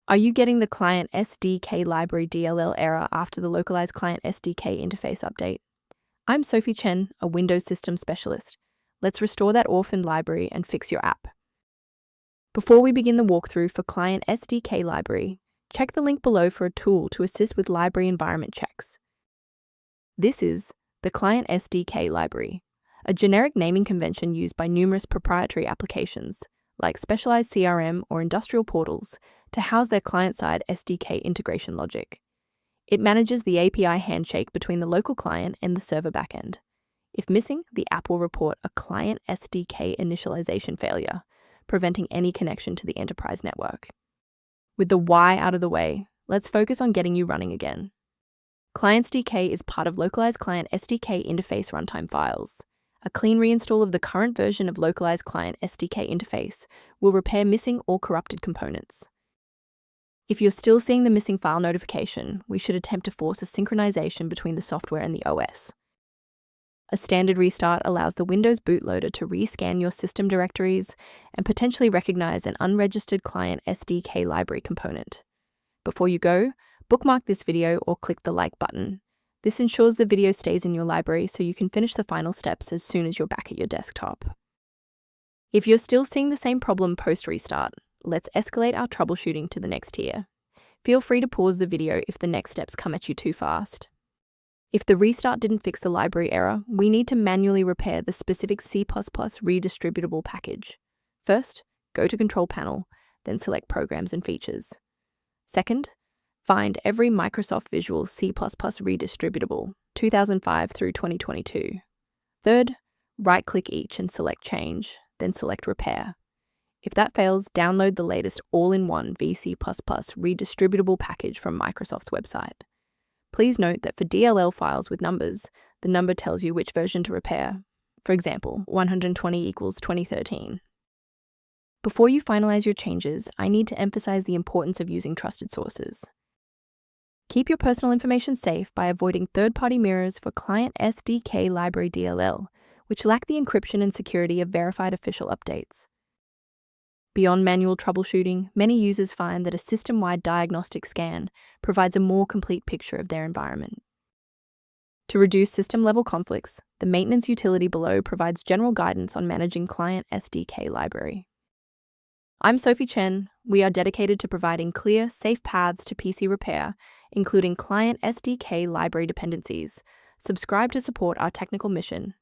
Are you getting the Client SDK Library DLL error after the Localized Client SDK interface update? I'm Sophie Chen, a Windows System Specialist. Let's restore that orphaned library and fix your app. Before we begin the walkthrough for Client SDK Library, check the link below for a tool to assist with library environment checks. This is the Client SDK Library, a generic naming convention used by numerous proprietary applications, like specialized CRM or industrial portals, to house their client-side SDK integration logic. It manages the API handshake between the local client and the server backend. If missing, the app will report a client SDK initialization failure, preventing any connection to the enterprise network. With the why out of the way, let's focus on getting you running again. Clientsdk is part of Localized Client SDK interface runtime files. A clean reinstall of the current version of Localized Client SDK interface will repair missing or corrupted components. If you're still seeing the missing file notification, we should attempt to force a synchronization between the software and the OS. A standard restart allows the Windows bootloader to rescan your system directories and potentially recognize an unregistered Client SDK library component. Before you go, bookmark this video or click the like button. This ensures the video stays in your library so you can finish the final steps as soon as you're back at your desktop. If you're still seeing the same problem post-restart, let's escalate our troubleshooting to the next tier. Feel free to pause the video if the next steps come at you too fast. If the restart didn't fix the library error, we need to manually repair the specific C++ redistributable package. First, go to Control Panel, then select Programs and Features. Second, find every Microsoft Visual C++ redistributable, 2005 through 2022. Third, right-click each and select Change, then select Repair. If that fails, download the latest all-in-one VC++ redistributable package from Microsoft's website. Please note that for DLL files with numbers, the number tells you which version to repair. For example, 120 equals 2013. Before you finalize your changes, I need to emphasize the importance of using trusted sources. Keep your personal information safe by avoiding third-party mirrors for Client SDK Library DLL, which lack the encryption and security of verified official updates. Beyond manual troubleshooting, many users find that a system-wide diagnostic scan provides a more complete picture of their environment. To reduce system-level conflicts, the maintenance utility below provides general guidance on managing Client SDK Library. I'm Sophie Chen. We are dedicated to providing clear, safe paths to PC repair, including Client SDK Library dependencies. Subscribe to support our technical mission.